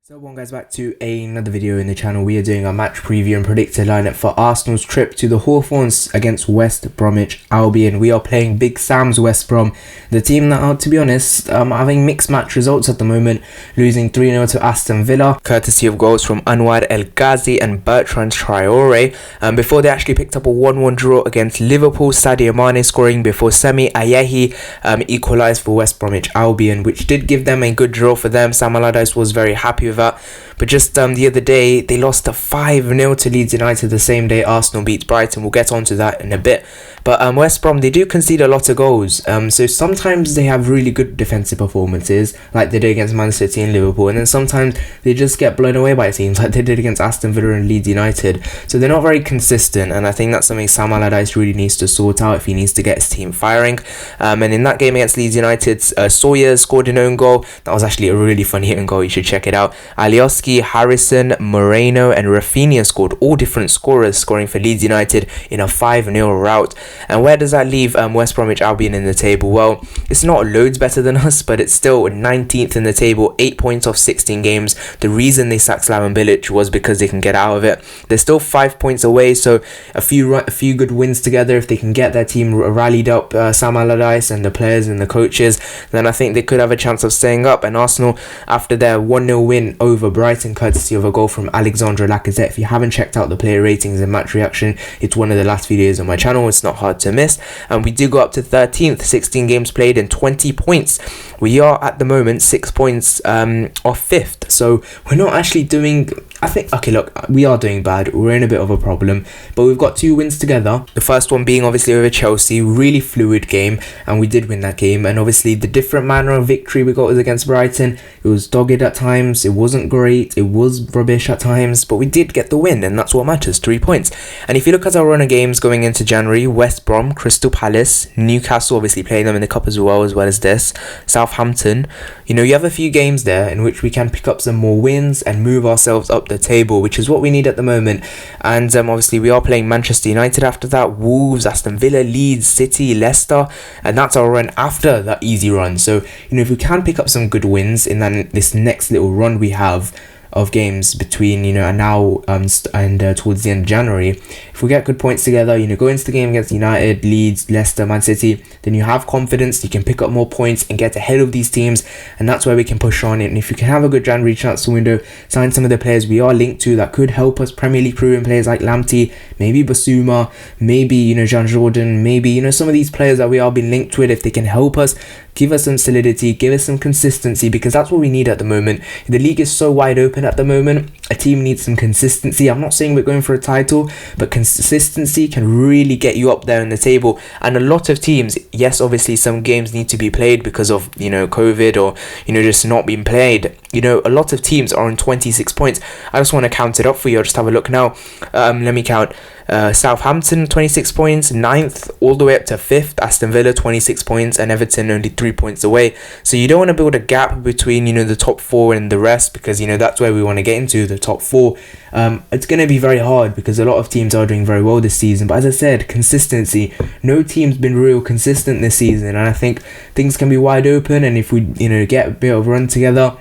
So welcome guys back to another video in the channel. We are doing a match preview and predicted lineup for Arsenal's trip to the Hawthorns against West Bromwich Albion. We are playing Big Sam's West Brom, the team that are, to be honest, having mixed match results at the moment, losing 3-0 to Aston Villa, courtesy of goals from Anwar El Ghazi and Bertrand Traore, before they actually picked up a 1-1 draw against Liverpool, Sadio Mane scoring before Semi Ayehi equalised for West Bromwich Albion, which did give them a good draw for them. Sam Allardyce was very happy with that. But just the other day, they lost 5-0 to Leeds United the same day Arsenal beat Brighton. We'll get onto that in a bit. But West Brom, they do concede a lot of goals. So sometimes they have really good defensive performances, like they did against Man City and Liverpool. And then sometimes they just get blown away by teams, like they did against Aston Villa and Leeds United. So they're not very consistent. And I think that's something Sam Allardyce really needs to sort out if he needs to get his team firing. And in that game against Leeds United, Sawyer scored an own goal. That was actually a really funny own goal. You should check it out. Alioski, Harrison, Moreno and Rafinha scored, all different scorers, scoring for Leeds United in a 5-0 rout. And where does that leave West Bromwich Albion in the table? Well, it's not loads better than us, but it's still 19th in the table, 8 points off 16 games. The reason they sacked Slaven Bilic was because they can get out of it. They're still 5 points away, so a few good wins together, if they can get their team rallied up, Sam Allardyce and the players and the coaches, then I think they could have a chance of staying up. And Arsenal, after their 1-0 win over Brighton, courtesy of a goal from Alexandre Lacazette. If you haven't checked out the player ratings and match reaction, it's one of the last videos on my channel. It's not hard to miss. And we do go up to 13th, 16 games played and 20 points. We are at the moment 6 points off 5th. So we're not actually doing... I think, okay, look, we are doing bad. We're in a bit of a problem, but we've got 2 wins together. The first one being obviously over Chelsea, really fluid game, and we did win that game. And obviously the different manner of victory we got was against Brighton. It was dogged at times, it wasn't great, it was rubbish at times, but we did get the win, and that's what matters, 3 points. And if you look at our run of games going into January, West Brom, Crystal Palace, Newcastle, obviously playing them in the cup as well as this, Southampton, you know, you have a few games there in which we can pick up some more wins and move ourselves up the table, which is what we need at the moment. And obviously we are playing Manchester United after that, Wolves, Aston Villa, Leeds, City, Leicester, and that's our run after that easy run. So, you know, if we can pick up some good wins in this next little run we have of games between, you know, and now and towards the end of January, if we get good points together, you know, go into the game against United, Leeds, Leicester, Man City, then you have confidence, you can pick up more points and get ahead of these teams, and that's where we can push on. And if you can have a good January transfer window, sign some of the players we are linked to that could help us, Premier League proven players like Lamptey, maybe Basuma, maybe, you know, Jean Jordan, maybe, you know, some of these players that we are being linked with, if they can help us, give us some solidity, give us some consistency, because that's what we need at the moment. The league is so wide open at the moment. A team needs some consistency. I'm not saying we're going for a title, but consistency can really get you up there in the table. And a lot of teams, yes, obviously some games need to be played because of, you know, COVID or, you know, just not being played. You know, a lot of teams are on 26 points. I just want to count it up for you. I'll just have a look now. Let me count. Southampton 26 points, 9th all the way up to 5th, Aston Villa 26 points and Everton only 3 points away. So you don't want to build a gap between, you know, the top 4 and the rest, because, you know, that's where we want to get into, the top 4. It's going to be very hard because a lot of teams are doing very well this season, but as I said, consistency. No team's been real consistent this season, and I think things can be wide open. And if we, you know, get a bit of a run together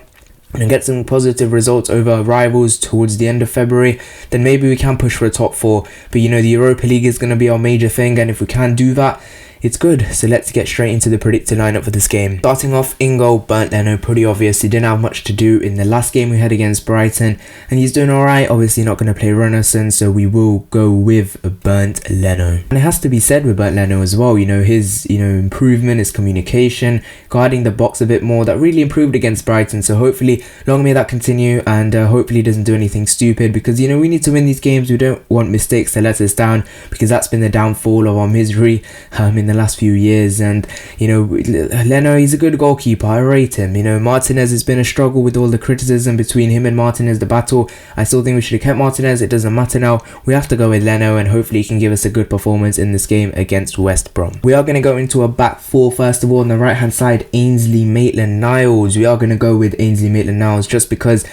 and get some positive results over rivals towards the end of February, then maybe we can push for a top 4. But, you know, the Europa League is going to be our major thing, and if we can do that, it's good. So let's get straight into the predicted lineup for this game. Starting off in goal, Bernd Leno, pretty obvious. He didn't have much to do in the last game we had against Brighton, and he's doing alright. Obviously not going to play Runarsson, so we will go with Bernd Leno. And it has to be said with Bernd Leno as well, you know, his, you know, improvement, his communication, guarding the box a bit more, that really improved against Brighton. So hopefully long may that continue, and hopefully he doesn't do anything stupid, because, you know, we need to win these games. We don't want mistakes to let us down, because that's been the downfall of our misery in the last few years. And, you know, Leno, he's a good goalkeeper. I rate him. You know, Martinez has been a struggle with all the criticism between him and Martinez, the battle. I still think we should have kept Martinez. It doesn't matter now. We have to go with Leno, and hopefully he can give us a good performance in this game against West Brom. We are going to go into a back 4 first of all. On the right hand side, Ainsley Maitland-Niles. We are going to go with Ainsley Maitland-Niles just because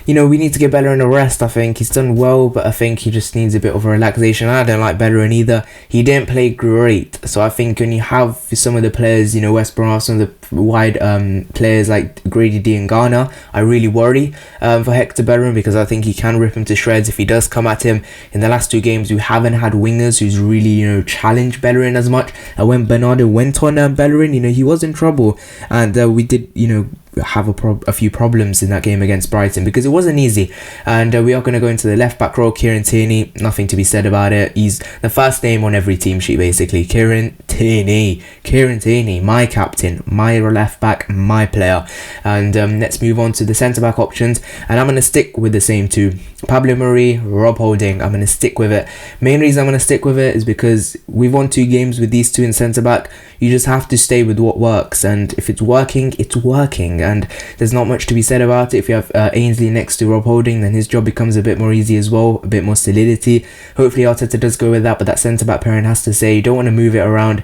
you know, we need to get Bellerin a rest. I think he's done well, but I think he just needs a bit of a relaxation. I don't like Bellerin either. He didn't play great, so I think when you have some of the players, you know, West Brom, some of the wide players like Grady D and Ghana, I really worry for Hector Bellerin, because I think he can rip him to shreds if he does come at him. In the last 2 games, we haven't had wingers who's really, you know, challenged Bellerin as much. And when Bernardo went on Bellerin, you know, he was in trouble, and we did, you know, have a few problems in that game against Brighton, because it wasn't easy. And we are going to go into the left back row. Kieran Tierney, nothing to be said about it. He's the first name on every team sheet basically. Kieran Tierney, my captain, my left back, my player. And let's move on to the centre back options, and I'm going to stick with the same 2: Pablo Mari, Rob Holding. I'm going to stick with it. Main reason I'm going to stick with it is because we've won 2 games with these 2 in centre back. You just have to stay with what works, and if it's working, it's working, and there's not much to be said about it. If you have Ainsley next to Rob Holding, then his job becomes a bit more easy as well, a bit more solidity. Hopefully Arteta does go with that, but that centre back pairing has to say, you don't want to move it around,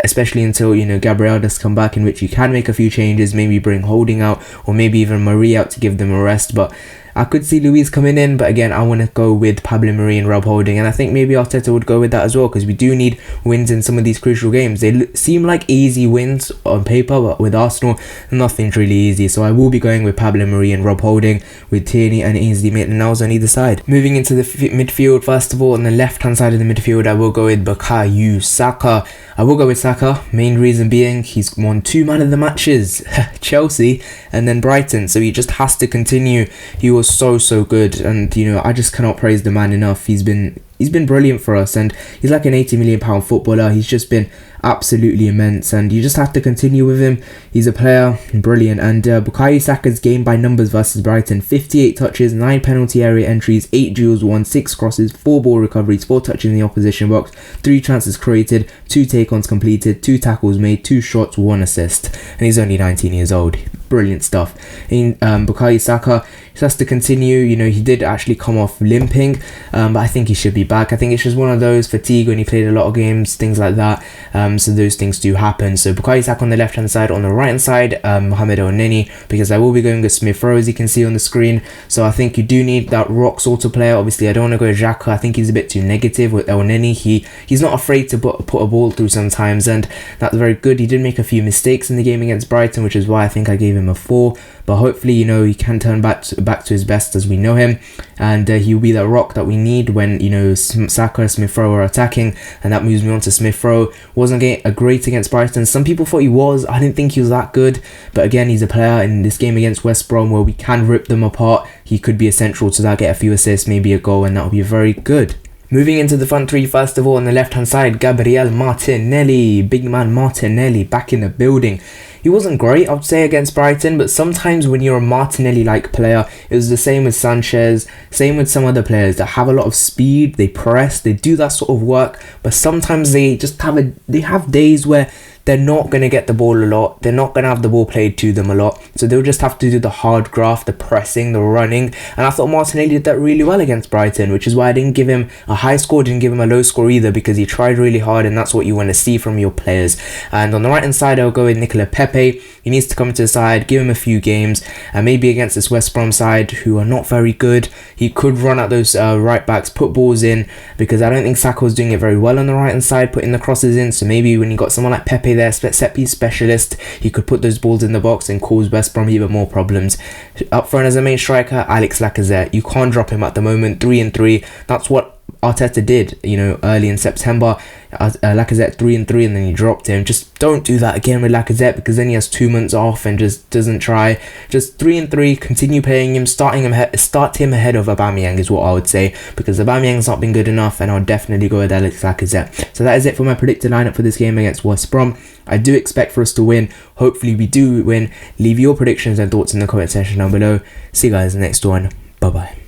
especially until, you know, Gabriel does come back, in which you can make a few changes, maybe bring Holding out, or maybe even Marie out to give them a rest. But I could see Luis coming in, but again, I want to go with Pablo Mari and Rob Holding, and I think maybe Arteta would go with that as well, because we do need wins in some of these crucial games. They seem like easy wins on paper, but with Arsenal, nothing's really easy. So I will be going with Pablo Mari and Rob Holding, with Tierney and Ainsley Maitland-Niles on either side. Moving into the midfield, first of all, on the left-hand side of the midfield, I will go with Bukayo Saka. I will go with Saka, main reason being he's won 2 man of the matches, Chelsea and then Brighton, so he just has to continue. He was so good, and you know, I just cannot praise the man enough. He's been brilliant for us, and he's like an £80 million footballer. He's just been absolutely immense, and you just have to continue with him. He's a player, brilliant. And Bukayo Saka's game by numbers versus Brighton: 58 touches, 9 penalty area entries, 8 duels won, 6 crosses, 4 ball recoveries, 4 touches in the opposition box, 3 chances created, 2 take-ons completed, 2 tackles made, 2 shots, 1 assist, and he's only 19 years old. Brilliant stuff. In Bukayo Saka just has to continue. You know, he did actually come off limping, but I think he should be back. I think it's just one of those fatigue when he played a lot of games, things like that. So those things do happen. So Bukayo Saka on the left hand side. On the right hand side, Mohamed Elneny, because I will be going with Smith Rowe, as you can see on the screen. So I think you do need that rock sort of player. Obviously, I don't want to go with Xhaka. I think he's a bit too negative with Elneny. He's not afraid to put a ball through sometimes, and that's very good. He did make a few mistakes in the game against Brighton, which is why I think I gave him a 4. But hopefully, you know, he can turn back to his best as we know him, and he'll be that rock that we need when, you know, Saka and Smith Rowe are attacking. And that moves me on to Smith Rowe. Wasn't a great against Brighton. Some people thought he was. I didn't think he was that good, but again, he's a player in this game against West Brom where we can rip them apart. He could be essential to that, get a few assists, maybe a goal, and that would be very good. Moving into the front 3, first of all, on the left hand side, Gabriel Martinelli, big man Martinelli, back in the building. He wasn't great, I'd say, against Brighton, but sometimes when you're a Martinelli-like player, it was the same with Sanchez, same with some other players that have a lot of speed, they press, they do that sort of work, but sometimes they just have days where they're not going to get the ball a lot. They're not going to have the ball played to them a lot. So they'll just have to do the hard graft, the pressing, the running. And I thought Martinelli did that really well against Brighton, which is why I didn't give him a high score, didn't give him a low score either, because he tried really hard, and that's what you want to see from your players. And on the right hand side, I'll go with Nicola Pepe. He needs to come to the side, give him a few games, and maybe against this West Brom side, who are not very good, he could run at those right backs, put balls in, because I don't think Saka was doing it very well on the right hand side, putting the crosses in. So maybe when you got someone like Pepe there, set piece specialist, he could put those balls in the box and cause West Brom even more problems. Up front as a main striker, Alex Lacazette. You can't drop him at the moment. 3-3. That's what Arteta did, you know, early in September. Lacazette 3-3, and then he dropped him. Just don't do that again with Lacazette, because then he has 2 months off and just doesn't try. Just 3-3, continue playing him, start him ahead of Aubameyang is what I would say, because Aubameyang's not been good enough, and I'll definitely go with Alex Lacazette. So that is it for my predicted lineup for this game against West Brom. I do expect for us to win. Hopefully we do win. Leave your predictions and thoughts in the comment section down below. See you guys in the next one. Bye bye.